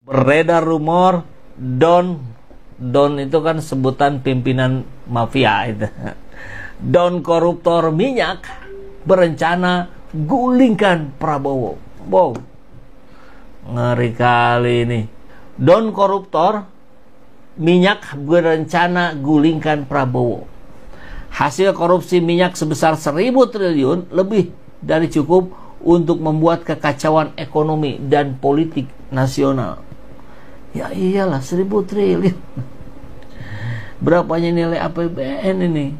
Beredar rumor Don itu kan sebutan pimpinan mafia itu. Don koruptor minyak berencana gulingkan Prabowo. Wow, ngeri kali ini. Don koruptor minyak berencana gulingkan Prabowo. Hasil korupsi minyak sebesar 1.000 triliun lebih dari cukup untuk membuat kekacauan ekonomi dan politik nasional. Ya iyalah, 1.000 triliun. Berapanya nilai APBN ini?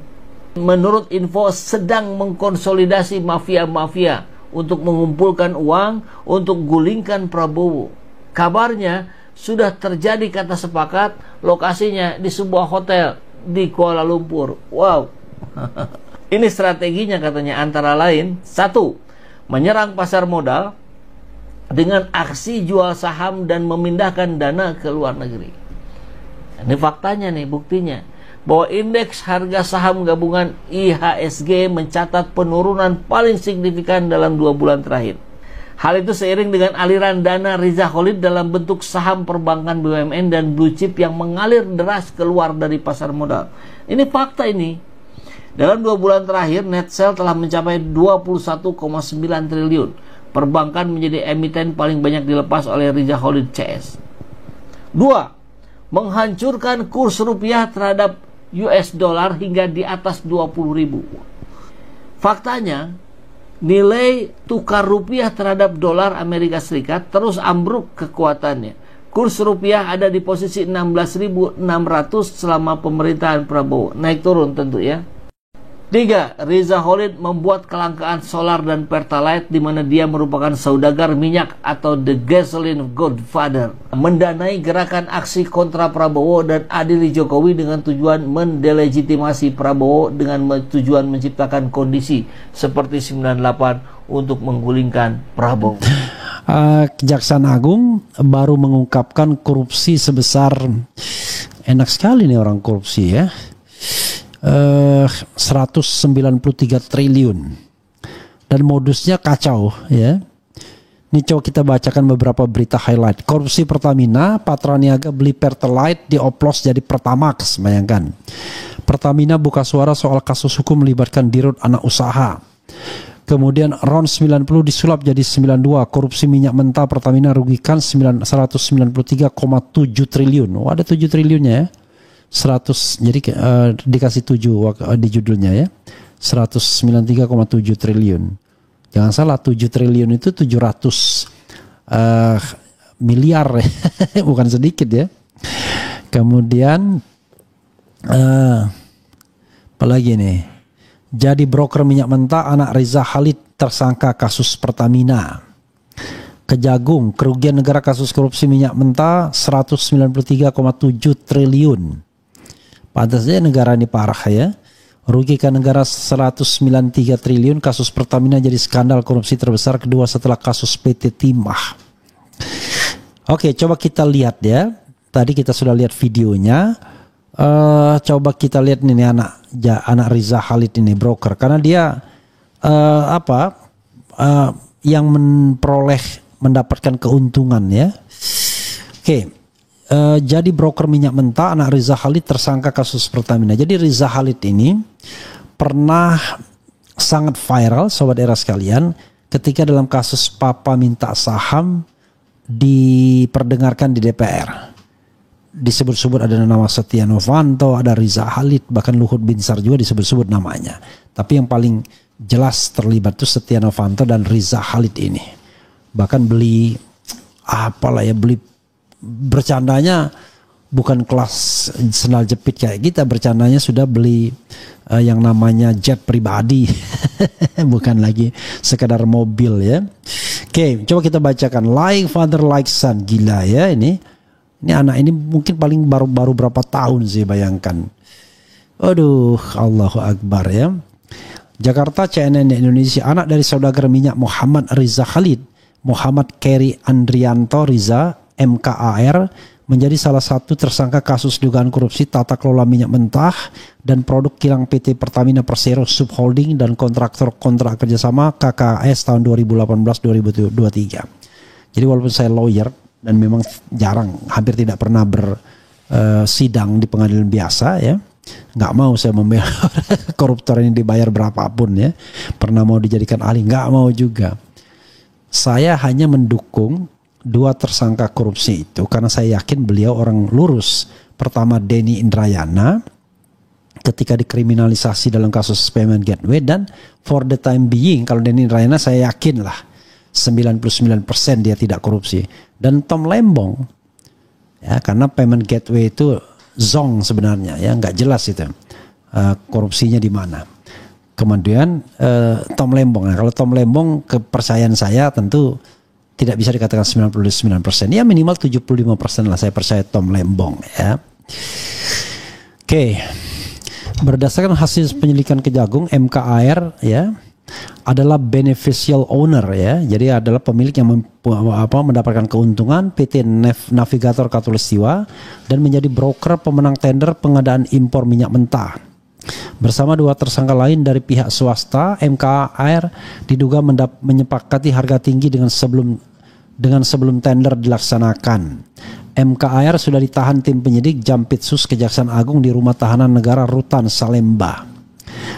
Menurut info sedang mengkonsolidasi mafia-mafia untuk mengumpulkan uang untuk gulingkan Prabowo. Kabarnya sudah terjadi kata sepakat, lokasinya di sebuah hotel di Kuala Lumpur. Wow. Ini strateginya katanya antara lain, 1. Menyerang pasar modal dengan aksi jual saham dan memindahkan dana ke luar negeri. Ini faktanya nih, buktinya bahwa indeks harga saham gabungan IHSG mencatat penurunan paling signifikan dalam 2 bulan terakhir. Hal itu seiring dengan aliran dana Riza Khalid dalam bentuk saham perbankan BUMN dan blue chip yang mengalir deras keluar dari pasar modal. Ini fakta ini. Dalam 2 bulan terakhir, net sale telah mencapai 21,9 triliun. Perbankan menjadi emiten paling banyak dilepas oleh Riza Khalid CS. 2. Menghancurkan kurs rupiah terhadap US dollar hingga di atas 20.000. Faktanya, nilai tukar rupiah terhadap dolar Amerika Serikat terus ambruk kekuatannya. Kurs rupiah ada di posisi 16.600 selama pemerintahan Prabowo. Naik turun tentu ya. 3. Riza Khalid membuat kelangkaan solar dan pertalite di mana dia merupakan saudagar minyak atau the gasoline godfather. Mendanai gerakan aksi kontra Prabowo dan adili Jokowi dengan tujuan mendelegitimasi Prabowo dengan tujuan menciptakan kondisi seperti 98 untuk menggulingkan Prabowo. Kejaksaan Agung baru mengungkapkan korupsi sebesar, enak sekali nih orang korupsi ya, 193 triliun dan modusnya kacau ya. Ini coba kita bacakan beberapa berita highlight. Korupsi Pertamina, Patraniaga beli Pertalite dioplos jadi Pertamax. Bayangkan, Pertamina buka suara soal kasus hukum melibatkan dirut anak usaha. Kemudian RON 90 disulap jadi 92. Korupsi minyak mentah Pertamina rugikan 193,7 triliun. Oh, ada 7 triliunnya ya. 100, jadi dikasih 7 di judulnya ya. 193,7 triliun. Jangan salah, 7 triliun itu 700 miliar bukan sedikit ya. Kemudian apalagi nih? Jadi broker minyak mentah anak Riza Khalid tersangka kasus Pertamina. Kejagung, kerugian negara kasus korupsi minyak mentah 193,7 triliun. Pantasnya negara ini parah ya. Rugikan negara 193 triliun, kasus Pertamina jadi skandal korupsi terbesar kedua setelah kasus PT Timah. Oke, coba kita lihat ya. Tadi kita sudah lihat videonya. Coba kita lihat ini anak Riza Khalid ini broker, karena dia yang mendapatkan keuntungan ya. Oke. Jadi broker minyak mentah anak Riza Khalid tersangka kasus Pertamina. Jadi Riza Khalid ini pernah sangat viral sobat era sekalian ketika dalam kasus Papa minta saham diperdengarkan di DPR. Disebut-sebut ada nama Setia Novanto, ada Riza Khalid, bahkan Luhut Binsar juga disebut-sebut namanya. Tapi yang paling jelas terlibat itu Setia Novanto dan Riza Khalid ini. Bahkan beli bercandanya bukan kelas sendal jepit kayak kita, bercandanya sudah beli yang namanya jet pribadi. Bukan lagi sekadar mobil ya. Oke, coba kita bacakan. Like father like son. Gila ya ini anak ini mungkin paling baru berapa tahun sih, bayangkan. Aduh, Allahu Akbar ya. Jakarta, CNN Indonesia. Anak dari saudagar minyak Muhammad Riza Khalid, Muhammad Keri Andrianto Riza MKAR, menjadi salah satu tersangka kasus dugaan korupsi tata kelola minyak mentah dan produk kilang PT Pertamina Persero Subholding dan kontraktor kerjasama KKS tahun 2018-2023. Jadi walaupun saya lawyer, dan memang jarang, hampir tidak pernah bersidang di pengadilan biasa ya. Nggak mau saya membela koruptor ini dibayar berapapun ya. Pernah mau dijadikan ahli, nggak mau juga. Saya hanya mendukung 2 tersangka korupsi itu karena saya yakin beliau orang lurus. Pertama Denny Indrayana ketika dikriminalisasi dalam kasus payment gateway, dan for the time being kalau Denny Indrayana saya yakin lah 99% dia tidak korupsi. Dan Tom Lembong ya, karena payment gateway itu zong sebenarnya ya, nggak jelas itu korupsinya di mana. Kemudian Tom Lembong, nah kalau Tom Lembong kepercayaan saya tentu tidak bisa dikatakan 99%, ya minimal 75% lah saya percaya Tom Lembong ya. Oke. Berdasarkan hasil penyelidikan Kejagung, MKAR ya adalah beneficial owner ya. Jadi adalah pemilik yang mendapatkan keuntungan PT Navigator Katulistiwa dan menjadi broker pemenang tender pengadaan impor minyak mentah. Bersama 2 tersangka lain dari pihak swasta, MKAR diduga menyepakati harga tinggi dengan sebelum tender dilaksanakan. MKAR sudah ditahan tim penyidik Jampitsus Kejaksaan Agung di Rumah Tahanan Negara Rutan Salemba.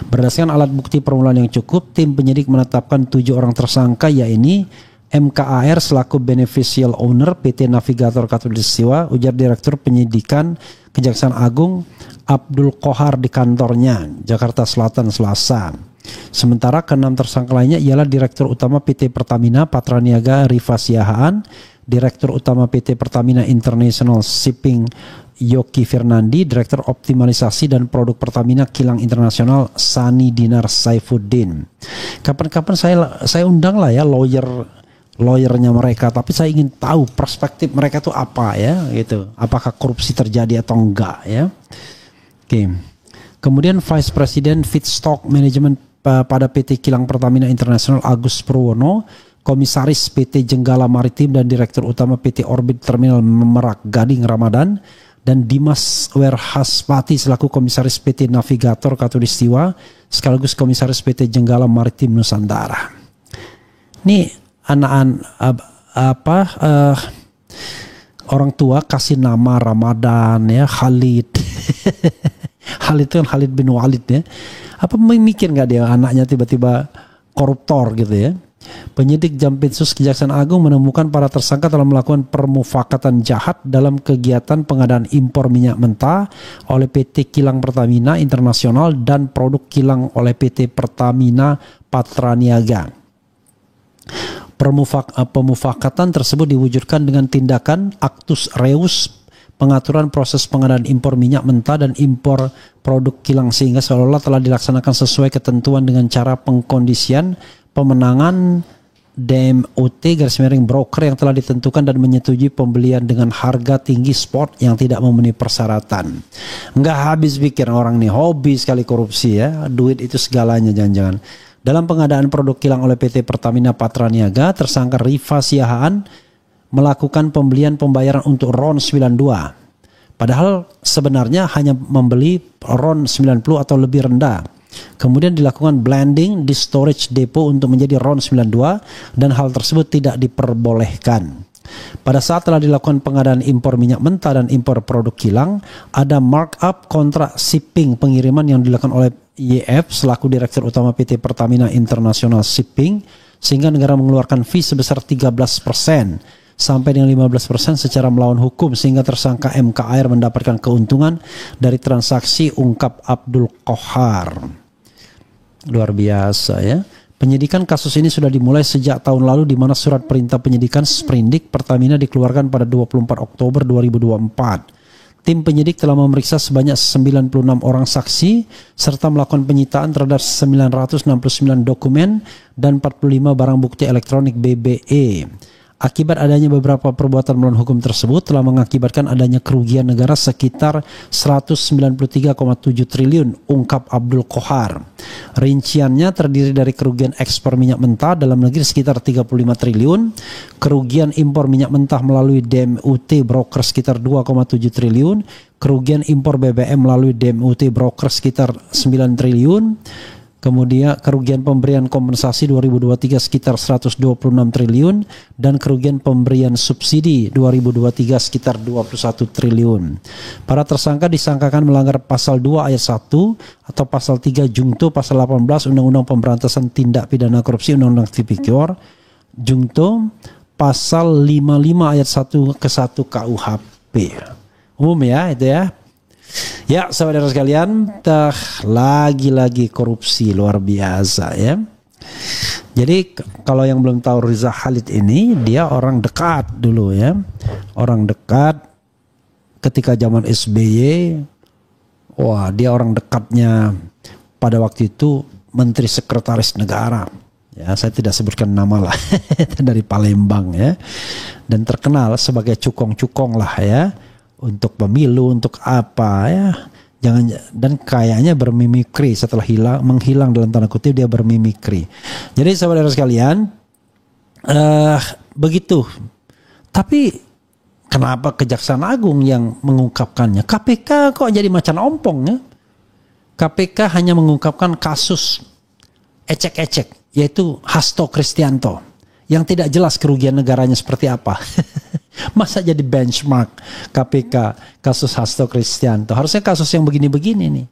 Berdasarkan alat bukti permulaan yang cukup, tim penyidik menetapkan 7 orang tersangka, yaitu MKAR selaku beneficial owner PT Navigator Katulistiwa, ujar Direktur Penyidikan Kejaksaan Agung Abdul Qohar di kantornya, Jakarta Selatan, Selasa. Sementara ke-6 tersangka lainnya ialah Direktur Utama PT Pertamina Patraniaga Rifa Siahaan, Direktur Utama PT Pertamina International Shipping Yoki Fernandi, Direktur Optimalisasi dan Produk Pertamina Kilang Internasional Sani Dinar Saifuddin. Kapan-kapan saya undang lah ya lawyernya mereka, tapi saya ingin tahu perspektif mereka itu apa ya gitu. Apakah korupsi terjadi atau enggak ya. Oke. Kemudian Vice President Feedstock Management pada PT Kilang Pertamina Internasional Agus Purwono, Komisaris PT Jenggala Maritim dan Direktur Utama PT Orbit Terminal Merak Gading Ramadan, dan Dimas Werhaspati selaku Komisaris PT Navigator Katulistiwa sekaligus Komisaris PT Jenggala Maritim Nusantara. Ini orang tua kasih nama Ramadan ya, Khalid. Khalid itu kan Khalid bin Walid ya. Apa mikir nggak dia anaknya tiba-tiba koruptor gitu ya? Penyidik Jampitsus Kejaksaan Agung menemukan para tersangka telah melakukan permufakatan jahat dalam kegiatan pengadaan impor minyak mentah oleh PT Kilang Pertamina Internasional dan produk kilang oleh PT Pertamina Patraniaga. Pemufakatan tersebut diwujudkan dengan tindakan actus reus, pengaturan proses pengadaan impor minyak mentah dan impor produk kilang sehingga seolah-olah telah dilaksanakan sesuai ketentuan dengan cara pengkondisian pemenangan DMOT / broker yang telah ditentukan dan menyetujui pembelian dengan harga tinggi spot yang tidak memenuhi persyaratan. Nggak habis pikir orang nih, hobi sekali korupsi ya, duit itu segalanya jangan-jangan. Dalam pengadaan produk kilang oleh PT Pertamina Patraniaga, tersangka Rifa Siahaan melakukan pembelian pembayaran untuk RON 92. Padahal sebenarnya hanya membeli RON 90 atau lebih rendah. Kemudian dilakukan blending di storage depot untuk menjadi RON 92 dan hal tersebut tidak diperbolehkan. Pada saat telah dilakukan pengadaan impor minyak mentah dan impor produk kilang, ada markup kontrak shipping pengiriman yang dilakukan oleh YF selaku Direktur Utama PT Pertamina International Shipping, sehingga negara mengeluarkan fee sebesar 13% sampai dengan 15% secara melawan hukum, sehingga tersangka MKAR mendapatkan keuntungan dari transaksi, ungkap Abdul Qohar. Luar biasa ya. Penyidikan kasus ini sudah dimulai sejak tahun lalu, di mana surat perintah penyidikan Sprindik Pertamina dikeluarkan pada 24 Oktober 2024. Tim penyidik telah memeriksa sebanyak 96 orang saksi serta melakukan penyitaan terhadap 969 dokumen dan 45 barang bukti elektronik BBE. Akibat adanya beberapa perbuatan melawan hukum tersebut telah mengakibatkan adanya kerugian negara sekitar 193,7 triliun, ungkap Abdul Qohar. Rinciannya terdiri dari kerugian ekspor minyak mentah dalam negeri sekitar 35 triliun, kerugian impor minyak mentah melalui DMUT broker sekitar 2,7 triliun, kerugian impor BBM melalui DMUT broker sekitar 9 triliun, Kemudian kerugian pemberian kompensasi 2023 sekitar 126 triliun dan kerugian pemberian subsidi 2023 sekitar 21 triliun. Para tersangka disangkakan melanggar pasal 2 ayat 1 atau pasal 3 Jungto, pasal 18 Undang-Undang Pemberantasan Tindak Pidana Korupsi, Undang-Undang Tipikor, Jungto, pasal 55 ayat 1 ke 1 KUHP. Umum ya itu ya. Ya, saudara sekalian, lagi-lagi korupsi luar biasa ya. Jadi kalau yang belum tahu Riza Khalid ini, dia orang dekat dulu ya. Orang dekat ketika zaman SBY. Wah, dia orang dekatnya pada waktu itu Menteri Sekretaris Negara. Ya, saya tidak sebutkan nama lah. Dari Palembang ya. Dan terkenal sebagai cukong-cukong lah ya. Untuk pemilu, untuk apa ya, jangan, dan kayaknya bermimikri setelah menghilang dalam tanda kutip, dia bermimikri. Jadi saudara sekalian, begitu. Tapi kenapa Kejaksaan Agung yang mengungkapkannya? KPK kok jadi macan ompong ya? KPK hanya mengungkapkan kasus ecek-ecek, yaitu Hasto Kristianto, yang tidak jelas kerugian negaranya seperti apa. Masa jadi benchmark KPK kasus Hasto Kristianto? Harusnya kasus yang begini-begini nih.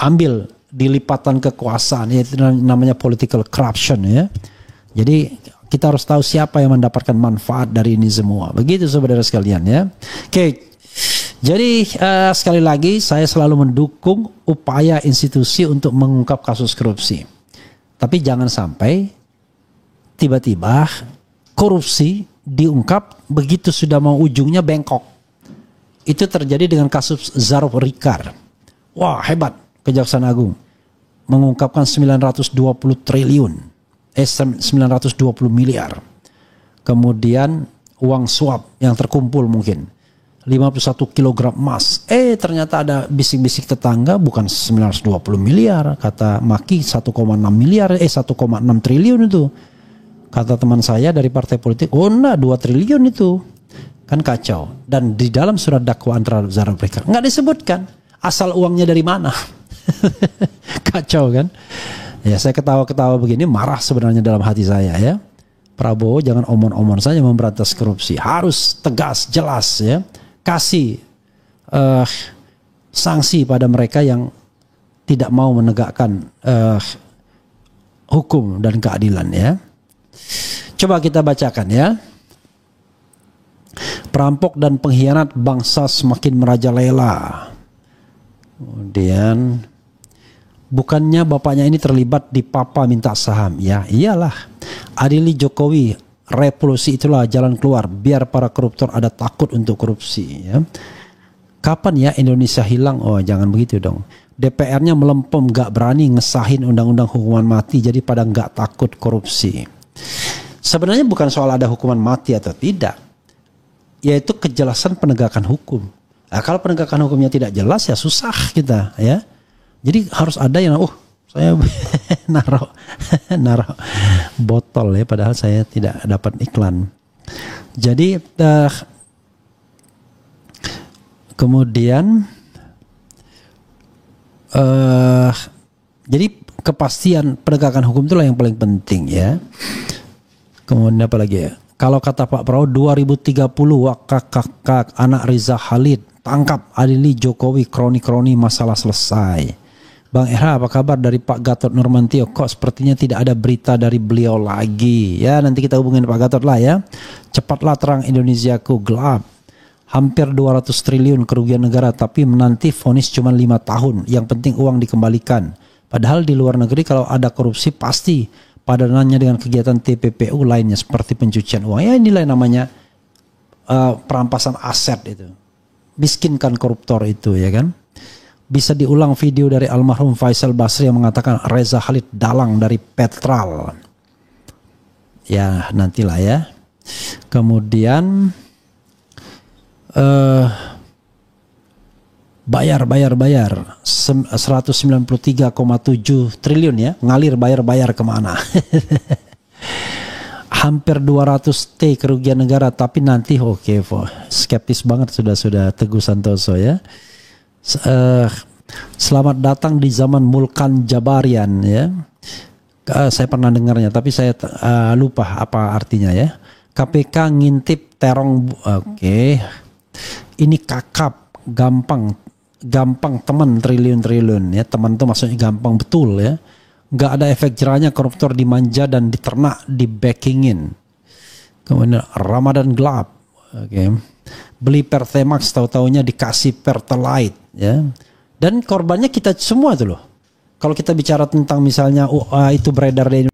Ambil dilipatan kekuasaan, yaitu namanya political corruption ya. Jadi kita harus tahu siapa yang mendapatkan manfaat dari ini semua. Begitu saudara sekalian ya. Oke. Jadi sekali lagi saya selalu mendukung upaya institusi untuk mengungkap kasus korupsi. Tapi jangan sampai tiba-tiba korupsi diungkap begitu sudah mau ujungnya bengkok. Itu terjadi dengan kasus Zaruf Rikar. Wah, hebat Kejaksaan Agung mengungkapkan 920 triliun, 920 miliar. Kemudian uang suap yang terkumpul mungkin 51 kg emas. Ternyata ada bisik-bisik tetangga bukan 920 miliar, kata Maki 1,6 miliar, 1,6 triliun itu. Kata teman saya dari partai politik, oh enggak 2 triliun itu. Kan kacau. Dan di dalam surat dakwaan terhadap Zaruf Rikar nggak disebutkan asal uangnya dari mana. Kacau kan. Ya, saya ketawa-ketawa begini, marah sebenarnya dalam hati saya ya. Prabowo jangan omon-omon saja memberantas korupsi. Harus tegas, jelas ya. Kasih sanksi pada mereka yang tidak mau menegakkan hukum dan keadilan ya. Coba kita bacakan ya. Perampok dan pengkhianat bangsa semakin merajalela. Kemudian bukannya bapaknya ini terlibat di papa minta saham. Ya iyalah. Adili Jokowi, revolusi itulah jalan keluar biar para koruptor ada takut untuk korupsi ya. Kapan ya Indonesia hilang? Oh jangan begitu dong. DPR-nya melempem, gak berani ngesahin undang-undang hukuman mati, jadi pada gak takut korupsi. Sebenarnya bukan soal ada hukuman mati atau tidak, yaitu kejelasan penegakan hukum. Nah, kalau penegakan hukumnya tidak jelas ya susah kita ya. Jadi harus ada yang saya naruh botol ya, padahal saya tidak dapat iklan. Jadi kemudian jadi kepastian penegakan hukum itulah yang paling penting ya. Kemudian apa lagi ya? Kalau kata Pak Prabowo 2030 kakak anak Riza Khalid tangkap Adili Jokowi, kroni-kroni masalah selesai. Bang Era, apa kabar dari Pak Gatot Nurmantio? Kok sepertinya tidak ada berita dari beliau lagi. Ya nanti kita hubungin Pak Gatot lah ya. Cepatlah terang Indonesiaku gelap. Hampir 200 triliun kerugian negara, tapi menanti vonis cuma 5 tahun. Yang penting uang dikembalikan. Padahal di luar negeri kalau ada korupsi pasti padanannya dengan kegiatan TPPU lainnya seperti pencucian uang. Ya inilah namanya perampasan aset itu. Miskinkan koruptor itu ya kan. Bisa diulang video dari almarhum Faisal Basri yang mengatakan Reza Khalid dalang dari Petral. Ya nantilah ya. Kemudian bayar 193,7 triliun ya, ngalir bayar kemana. Hampir 200 T kerugian negara, tapi nanti skeptis banget sudah Teguh Santoso ya. Selamat datang di zaman Mulkan Jabarian ya. Saya pernah dengarnya tapi saya lupa apa artinya ya. KPK ngintip terong. Oke. Ini kakap gampang teman triliun ya. Teman itu maksudnya gampang betul ya. Nggak ada efek jerahnya, koruptor dimanja dan diternak, di-backingin. Kemudian Ramadan gelap. Oke. Beli Pertamax tahu-taunya dikasih Pertalite ya. Dan korbannya kita semua tuh loh. Kalau kita bicara tentang misalnya itu beredar di